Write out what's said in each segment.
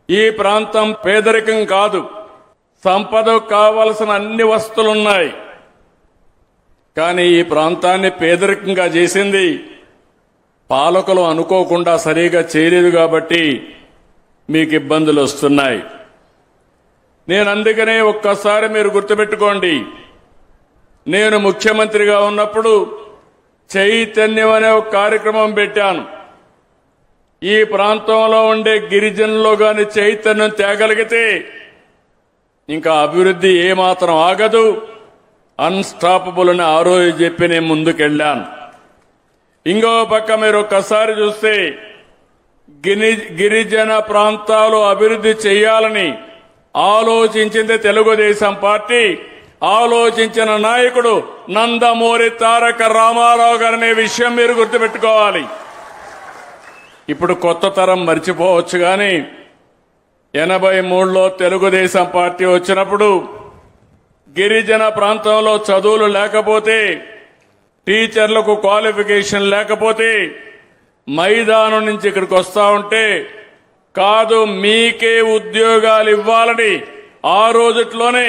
ఈ ప్రాంతం పేదరికం కాదు, సంపదకు కావలసిన అన్ని వస్తువులున్నాయి. కానీ ఈ ప్రాంతాన్ని పేదరికంగా చేసింది పాలకులు అనుకోకుండా సరిగా చేయలేదు కాబట్టి మీకు ఇబ్బందులు వస్తున్నాయి. నేను అందుకనే ఒక్కసారి మీరు గుర్తుపెట్టుకోండి, నేను ముఖ్యమంత్రిగా ఉన్నప్పుడు చైతన్యం అనే ఒక కార్యక్రమం పెట్టాను. ఈ ప్రాంతంలో ఉండే గిరిజనుల్లో గాని చైతన్యం తేగలిగితే ఇంకా అభివృద్ధి ఏమాత్రం ఆగదు, అన్స్టాపబుల్ అని ఆ రోజు చెప్పి నేను ముందుకెళ్లాను. ఇంకో పక్క మీరు ఒక్కసారి చూస్తే గిరిజన ప్రాంతాలు అభివృద్ధి చేయాలని ఆలోచించింది తెలుగుదేశం పార్టీ, ఆలోచించిన నాయకుడు నందమూరి తారక రామారావు గారనే విషయం మీరు గుర్తుపెట్టుకోవాలి. ఇప్పుడు కొత్త తరం మర్చిపోవచ్చు కానీ 83లో తెలుగుదేశం పార్టీ వచ్చినప్పుడు గిరిజన ప్రాంతంలో చదువులు లేకపోతే, టీచర్లకు క్వాలిఫికేషన్ లేకపోతే మైదానం నుంచి ఇక్కడికి వస్తా ఉంటే కాదు మీకే ఉద్యోగాలు ఇవ్వాలని ఆ రోజుట్లోనే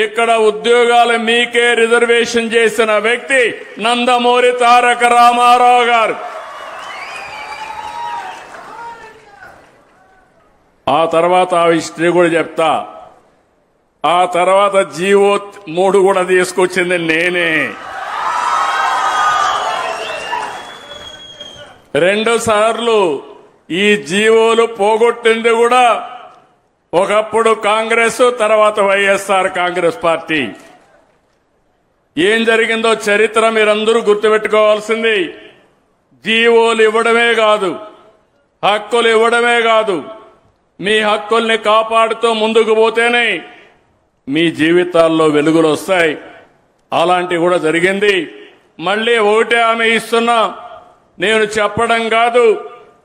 ఇక్కడ ఉద్యోగాలు మీకే రిజర్వేషన్ చేసిన వ్యక్తి నందమూరి తారక రామారావు గారు. ఆ తర్వాత ఆ హిస్టరీ కూడా చెప్తా. ఆ తర్వాత జీవో 3 కూడా తీసుకొచ్చింది నేనే. 2 సార్లు ఈ జీవోలు పోగొట్టింది కూడా ఒకప్పుడు కాంగ్రెస్, తర్వాత వైఎస్ఆర్ కాంగ్రెస్ పార్టీ. ఏం జరిగిందో చరిత్ర మీరందరూ గుర్తుపెట్టుకోవాల్సింది. జీవోలు ఇవ్వడమే కాదు, హక్కులు ఇవ్వడమే కాదు, మీ హక్కుల్ని కాపాడుతూ ముందుకు పోతేనే మీ జీవితాల్లో వెలుగులు వస్తాయి. అలాంటివి కూడా జరిగింది. మళ్లీ ఒకటే హామీ ఇస్తున్నా, నేను చెప్పడం కాదు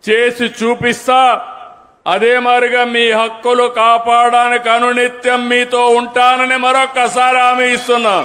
చేసి చూపిస్తా. అదే మాదిరిగా మీ హక్కులు కాపాడడానికి అనునిత్యం మీతో ఉంటానని మరొక్కసారి హామీ ఇస్తున్నా.